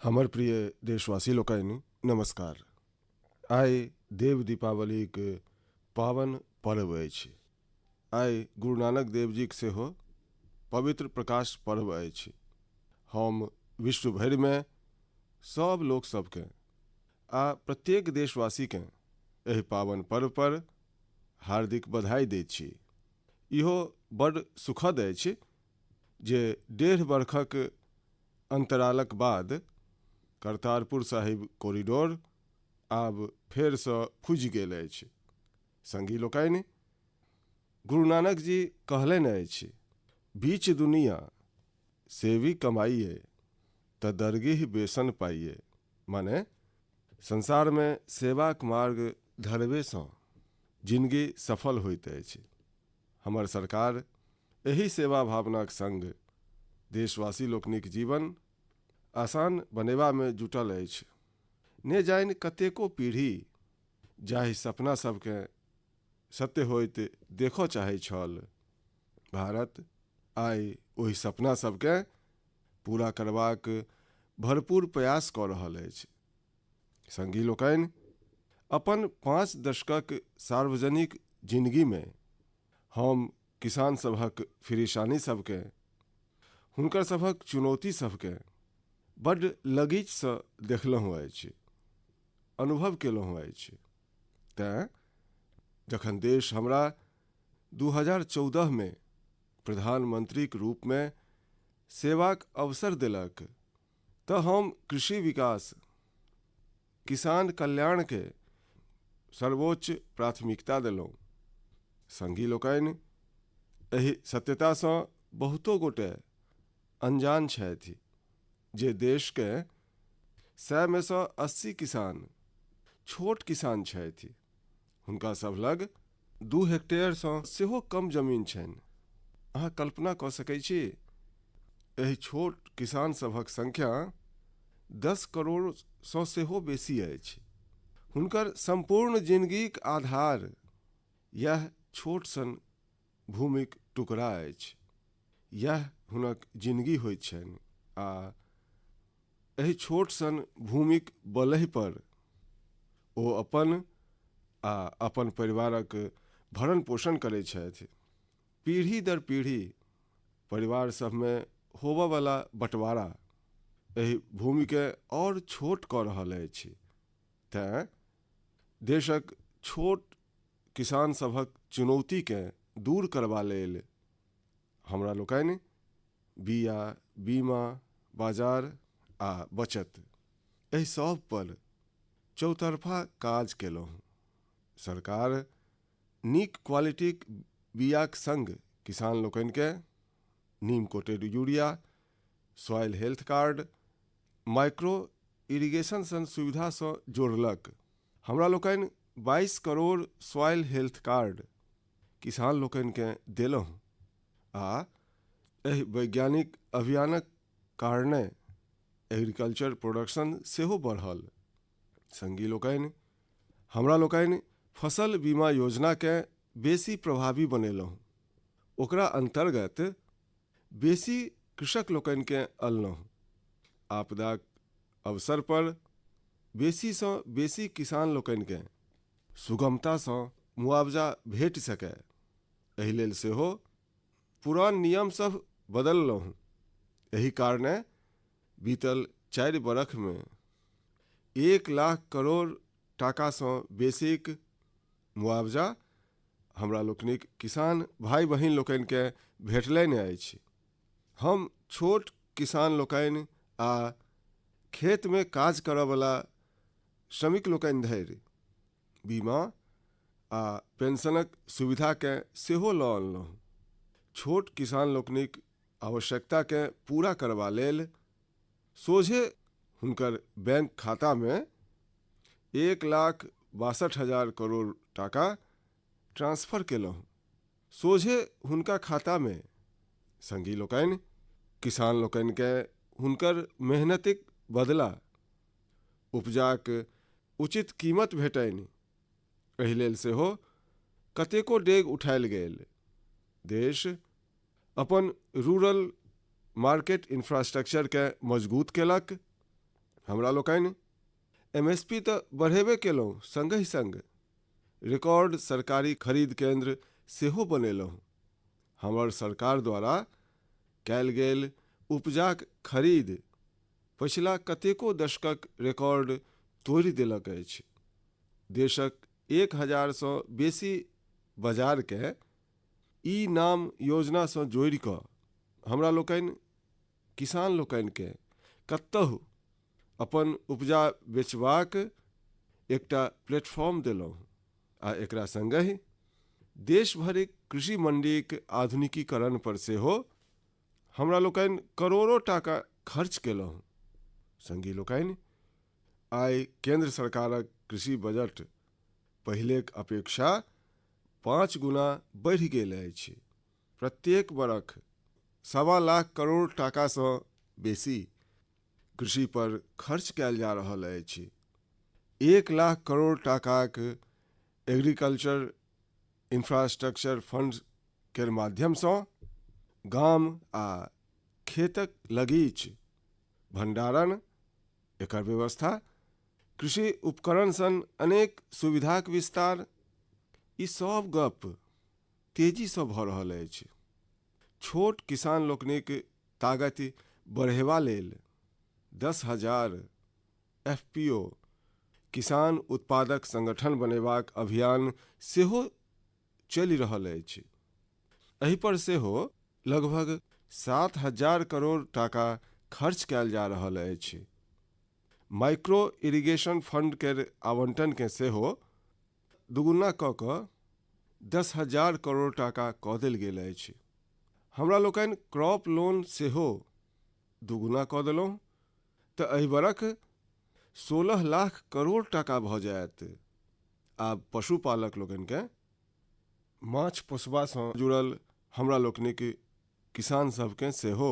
हमर प्रिय देशवासी लोकनि नमस्कार। आइ देव दीपावलीक पावन पर्व अछि। आइ गुरु नानक देव जीक सेहो पवित्र प्रकाश पर्व अछि। हम विश्व भरिमे सब लोक सबके आ प्रत्येक देशवासीकेँ एहि पावन पर्व पर हार्दिक बधाई दैत छी। इहो बड़ सुखद अछि जे 1.5 वर्षक अंतरालक बाद करतारपुर साहिब कॉरिडोर आब फेरसँ खुजि गेल अछि। संगी लोकनि, गुरु नानक जी कहलनि अछि, बीच दुनिया सेवी कमाइए त दरगिह बेसन पाइए। माने संसार में सेवाक मार्ग धरबेसँ जिंदगी सफल होइत अछि। हमर सरकार एही सेवा भावनाक संग देशवासी लोकनिक जीवन आसान बनेबा में जुटल अछि। ने जानि कतेको पीढ़ी जाहि सपना सबके सत्य होइत देखऽ चाहै छल, भारत आइ ओहि सपना सबके पूरा करबाक भरपूर प्रयास कऽ रहल अछि। संगी लोकनि, अपन 5 दशकक सार्वजनिक जिंदगी में हम किसान सभक फिरिसानी सबके, हुनकर सभक चुनौती सबके बड्ड लगीचसँ देखलहुँ अछि, अनुभव केलहुँ अछि। तेँ जखन देश हमरा 2014 में प्रधानमंत्रीक रूप में सेवाक अवसर देलक तऽ हम कृषि विकास, किसान कल्याण के सर्वोच्च प्राथमिकता देलहुँ। संगी लोकनि, एहि सत्यतासँ बहुतो गोटे अनजान छथि जे देश के 100 में सँ 80 किसान छोट किसान छथि। हुनका सब लग 2 हेक्टेयरसँ सेहो कम जमीन छनि। अहाँ कल्पना कऽ सकै छी, एहि छोट किसान सभक संख्या 10 करोड़सँ सेहो बेसी अछि। हुनकर संपूर्ण जिंदगीक आधार यह छोट सन भूमिक टुकड़ा अछि। यह हुनक जिंदगी होइत छनि आ एहि छोट सन भूमिक बलहि पर ओ अपन आ अपन परिवारक भरण पोषण करैत छथि। पीढ़ी दर पीढ़ी परिवार सबमें होबयवला बंटवारा एहि भूमिके और छोट कऽ रहल अछि। तेँ देशक छोट किसान सभक चुनौतीके दूर करबा लेल हमरा लोकनि बिया, बीमा, बाजार आ बचत एहि सब पर चौतरफा काज केलहुँ। सरकार नीक क्वालिटीक बियाक संग किसान लोकनिके neem coated urea, soil health card, micro irrigation सन सुविधासँ जोड़लक। हमरा लोकनि 22 करोड़ सॉइल हेल्थ कार्ड किसान लोकनिके देलहुँ आ एहि वैज्ञानिक अभियानक कारणे एग्रीकल्चर प्रोडक्शन सेहो बढ़ल। संगी लोकनि, हमरा लोकनि फसल बीमा योजना के बेसी प्रभावी बनेलहुँ। ओकरा अंतर्गत बेसी कृषक लोकनिके अनलहुँ। आपदाक अवसर पर बेसीसँ बेसी किसान लोकनिके सुगमतासँ मुआवजा भेट सकै, एहि लेल सेहो पुरान नियम सब बदललहुँ। एहि कारणे बीतल 4 बरख में 1 लाख करोड़ टाकासँ बेसीक मुआवजा हमरा लोकनिक किसान भाई बहिन लोकनिके भेटलनि अछि। हम छोट किसान लोकनि आ खेत में काज करयवला श्रमिक लोकनि धरि बीमा आ पेंशनक सुविधाके सेहो लऽ अनलहुँ। छोट किसान लोकनिक आवश्यकताके पूरा करबा लेल सोझे हुनकर बैंक खाता में 1,62,000 करोड़ टाका ट्रांसफर केलहुँ। सोझे हुनका खाता में। संगी लोकनि, किसान लोकनिके हुनकर मेहनतिक बदला उपजाक उचित कीमत भेटनि, एहि लेल सेहो कतेको डेग उठायल गेल। देश अपन रूरल मार्केट इंफ्रास्ट्रक्चर के मजबूत केलक। हमरा लोकनि MSP तऽ बढ़ेबे केलहुँ, संगहि संग रिकॉर्ड सरकारी खरीद केंद्र सेहो बनेलहुँ। हमर सरकार द्वारा कयल गेल उपजाक खरीद पछिला कतेको दशकक रिकॉर्ड तोड़ि देलक अछि। देशक 1000सँ बेसी बाजारकेँ ई नाम योजनासँ जोड़ि कऽ हमरा लोकनि किसान लोकनिकेँ कतहु अपन उपजा बेचबाक एकटा प्लेटफॉर्म देलहुँ आ एकरा संगहि देश भरिक कृषि मंडीक आधुनिकीकरण पर सेहो हमरा लोकनि करोड़ों टाका खर्च केलहुँ। संगी लोकनि, आइ केंद्र सरकारक कृषि बजट पहिलेक अपेक्षा 5 गुना बढ़ि गेल अछि। प्रत्येक बरख 1.25 लाख करोड़ टाकासँ बेसी कृषि पर खर्च कयल जा रहल अछि। 1 लाख करोड़ टाकाक एग्रीकल्चर इंफ्रास्ट्रक्चर फंड केर माध्यमसँ गाम आ खेतक लगीच भंडारण, एकर व्यवस्था, कृषि उपकरण सन अनेक सुविधाक विस्तार, ई सब गप तेजीसँ भऽ रहल अछि। छोट किसान लोकनिक ताकत बढ़ेबा लेल 10,000 FPO किसान उत्पादक संगठन बनेबाक अभियान सेहो चलि रहल अछि। एहि पर सेहो लगभग 7,000 करोड़ टाका खर्च कयल जा रहल अछि। माइक्रो इरिगेशन फंड केर आवंटनकेँ सेहो दुगुना कऽ कऽ 10,000 करोड़ टाका कऽ देल गेल अछि। हमरा लोकनि क्रॉप लोन सेहो दुगुना कऽ देलहुँ तऽ एहि बरख 16 लाख करोड़ टाका भऽ जायत। आब पशुपालक लोकनिकेँ माछ पोसबासँ जुड़ल हमरा लोकनिक किसान सभकेँ सेहो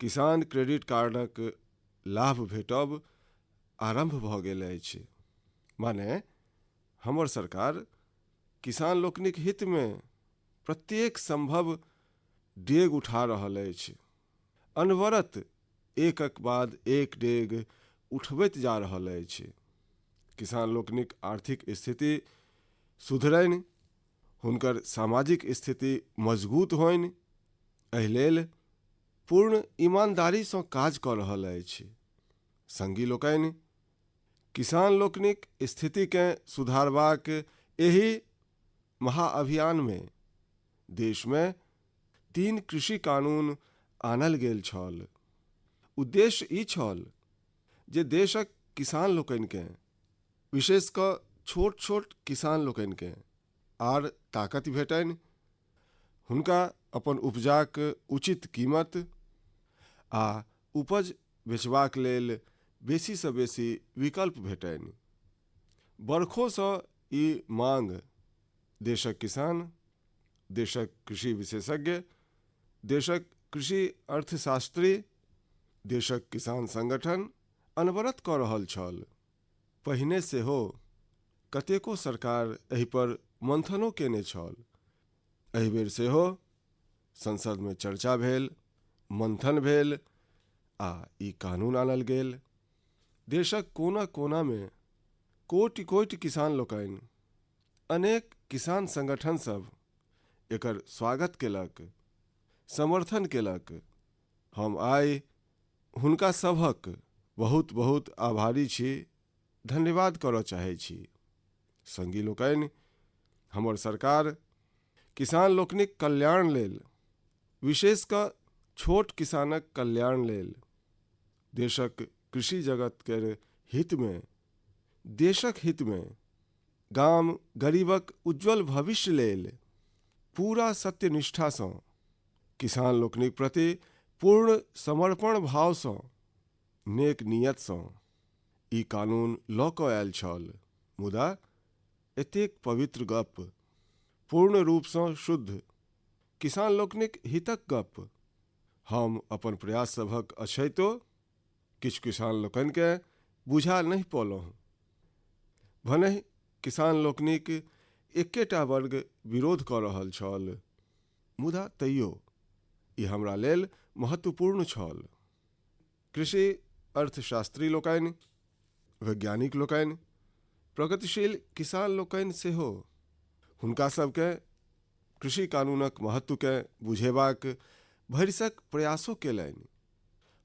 किसान क्रेडिट कार्डक लाभ भेटब आरंभ भऽ गेल अछि। माने हमर सरकार किसान लोकनिक हितमे प्रत्येक संभव डेग उठा रहल अछि। अनवरत एकक बाद एक डेग उठबैत जा रहल अछि। किसान लोकनिक आर्थिक स्थिति सुधरनि, हुनकर सामाजिक स्थिति मजबूत होनि, एहि लेल पूर्ण ईमानदारीसँ काज कऽ रहल अछि। संगी लोकनि, किसान लोकनिक स्थितिकेँ सुधारबाक एहि महाअभियानमे देशमे 3 कृषि कानून आनल गेल छल। उद्देश्य ई छल जे देशक किसान लोकनिकेँ, विशेष कऽ छोट छोट किसान लोकनिकेँ आर ताकत भेटनि, हुनका अपन उपजाक उचित कीमत आ उपज बेचबाक लेल बेसीसँ बेसी विकल्प भेटनि। बरखोसँ ई मांग देशक किसान, देशक कृषि विशेषज्ञ, देशक कृषि अर्थशास्त्री, देशक किसान संगठन अनवरत कऽ रहल छल। पहिने सेहो कतेको सरकार एहि पर मंथनो केने छल। एहि बेर सेहो संसदमे चर्चा भेल, मंथन भेल आ ई कानून आनल गेल। देशक कोना कोनामे कोटि कोटि किसान लोकनि, अनेक किसान संगठन सब एकर स्वागत केलक, समर्थन केलक। हम आइ हुनका सभक बहुत बहुत आभारी छी, धन्यवाद करऽ चाहै छी। संगी लोकनि, हमर सरकार किसान लोकनिक कल्याण लेल, विशेष कऽ छोट किसानक कल्याण लेल, देशक कृषि जगत केर हितमे, देशक हितमे, गाम गरीबक उज्जवल भविष्य लेल पूरा सत्यनिष्ठासँ, किसान लोकनिक प्रति पूर्ण समर्पण भावसँ, नेक नियतसँ ई कानून लऽ कऽ आयल छल। मुदा एतेक पवित्र गप, पूर्ण रूपसँ शुद्ध किसान लोकनिक हितक गप हम अपन प्रयास सभक अछैतो किछु किसान लोकनिकेँ बुझा नहि पौलहुँ। भनहि किसान लोकनिक एकेटा वर्ग विरोध कऽ रहल छल, मुदा तैयो ई हमरा लेल महत्वपूर्ण छल। कृषि अर्थशास्त्री लोकनि, वैज्ञानिक लोकनि, प्रगतिशील किसान लोकनि सेहो हुनका सबके कृषि कानूनक महत्वके बुझेबाक भरिसक प्रयासो केलनि।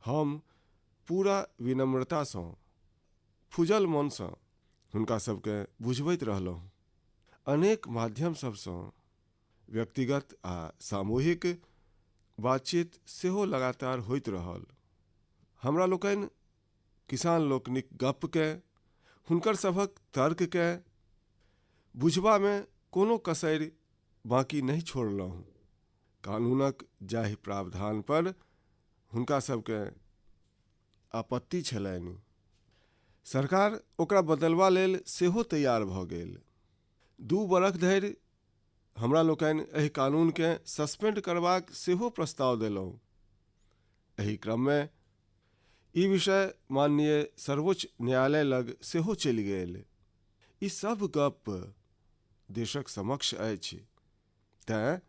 हम पूरा विनम्रतासँ, फुजल मनसँ हुनका सबके बुझबैत रहलहुँ। अनेक माध्यम सबसँ व्यक्तिगत आ सामूहिक बातचीत सेहो लगातार होइत रहल। हमरा लोकनि किसान लोकनिक गपके, हुनकर सभक तर्कके बुझबामे कोनो कसरि बाँकी नहीं छोड़लहुँ। कानूनक जाहि प्रावधान पर हुनका सबके आपत्ति छलनि, सरकार ओकरा बदलवा लेल सेहो तैयार भऽ गेल। 2 बरख धरि हमरा लोकनि एहि कानूनके सस्पेंड करबाक सेहो प्रस्ताव देलहुँ। एहि क्रममे ई विषय माननीय सर्वोच्च न्यायालय लग सेहो चलि गेल। ई सब गप देशक समक्ष अछि, तेँ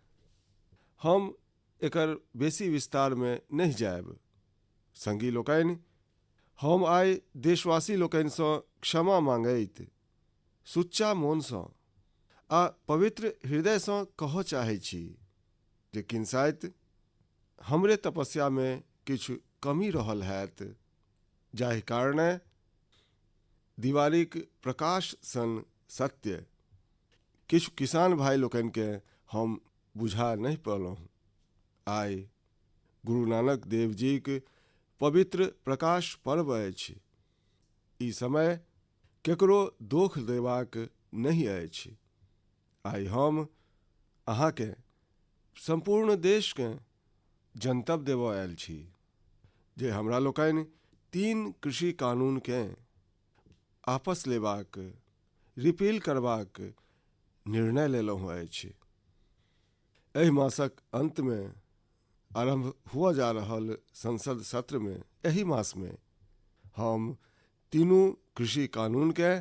हम एकर बेसी विस्तार में नहीं जायब। संगी लोकनि, हम आइ देशवासी लोकनिसँ क्षमा मांगैत सुच्चा मोनसँ आ पवित्र हृदयसँ कहऽ चाहै छी जे किन्साइत हमरे तपस्या में किछु कमी रहल हैत, जाहि कारणे दिवालीक प्रकाश सन सत्य किछु किसान भाई लोकनिके हम बुझा नहीं पौलहुँ। आइ गुरु नानक देव जीक पवित्र प्रकाश पर्व अछि। ई समय केकरो दोख देबाक नहीं अछि। आइ हम अहाँके संपूर्ण देश के जनतब देबऽ आयल छी जे हमरा लोकनि 3 कृषि कानून के आपस लेबाक, रिपील करबाक निर्णय लेलहुँ अछि। एहि मासक अंत में आरंभ हुआ जा रहल संसद सत्र में एहि मास में हम 3 कृषि कानून के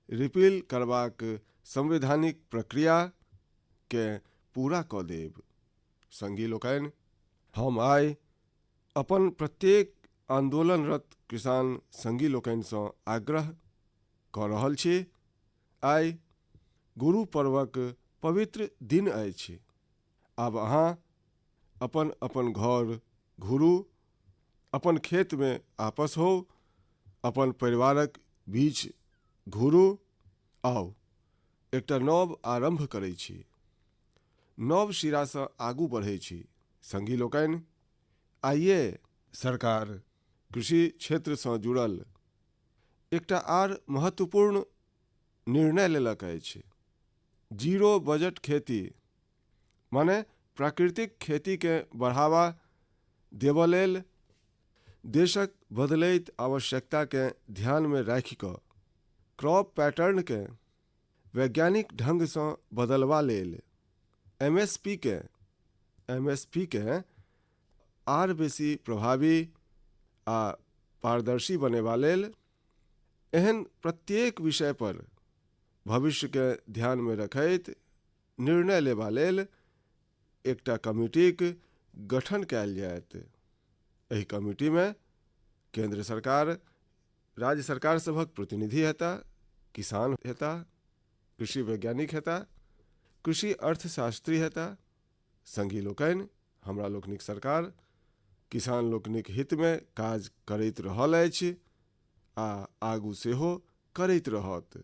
रिपील करबाक संवैधानिक प्रक्रिया के पूरा कऽ देब। संगी लोकनि, हम आइ अपन प्रत्येक आंदोलनरत किसान संगी लोकनिसँ आग्रह कऽ रहल छी। आइ गुरु पर्वक पवित्र दिन अछि। आब अहाँ अपन अपन घर घुरू, अपन खेत में आपस हो, अपन परिवारक बीच घुरू। आउ एकटा नव आरंभ करै छी, नव सिरासँ आगू बढ़ै छी। संगी लोकनि, आइए सरकार कृषि क्षेत्रसँ जुड़ल एकटा आर महत्वपूर्ण निर्णय लेलक अछि। जीरो बजट खेती माने प्राकृतिक खेती के बढ़ावा देबऽ लेल देशक बदलैत आवश्यकता के ध्यान में राखि कऽ क्रॉप पैटर्न के वैज्ञानिक ढंग से बदलवा लेल एमएसपी के आर बेसी प्रभावी आ पारदर्शी बनेवा लेल एहन प्रत्येक विषय पर भविष्य के ध्यान में रखैत निर्णय लेवा लेल एकटा कमिटीक गठन कयल जायत। एहि कमिटी में केंद्र सरकार, राज्य सरकार सभक प्रतिनिधि हेता, किसान हेता, कृषि वैज्ञानिक हेता, कृषि अर्थशास्त्री हेता। संगी लोकनि, हमरा लोकनिक सरकार किसान लोकनिक हित में काज करैत रहल अछि आ आगू सेहो करैत रहत।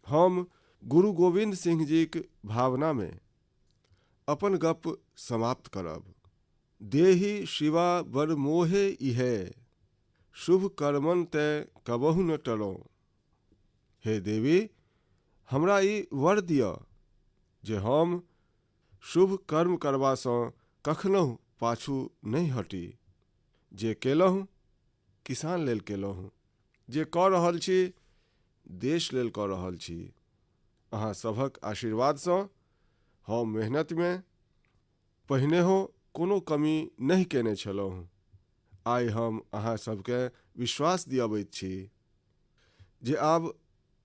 हम गुरु गोविंद सिंह जीक भावना में अपन गप समाप्त करब। देहि शिवा बर मोहे इहे, शुभ कर्मन तय कबहु न टरो। हे देवी, हमरा ई वर दिअ जे हम शुभ कर्म करबासँ कखनहु पाछू नहीं हटी। जे केलहुँ किसान लेल केलहुँ, जे कऽ रहल छी देश लेल कऽ रहल छी। अहाँ सभक आशीर्वादसँ हम मेहनत में पहिनेहो कोनो कमी नहीं केने छलहुँ। आइ हम अहाँ सबके विश्वास दियाबैत छी जे आब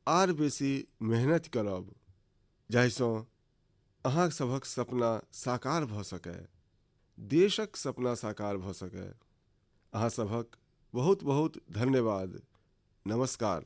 आर बेसी मेहनत करब, जाहिसँ अहाँ सभक सपना साकार भऽ सकै, देशक सपना साकार भऽ सकै। अहाँ सभक बहुत बहुत धन्यवाद। नमस्कार।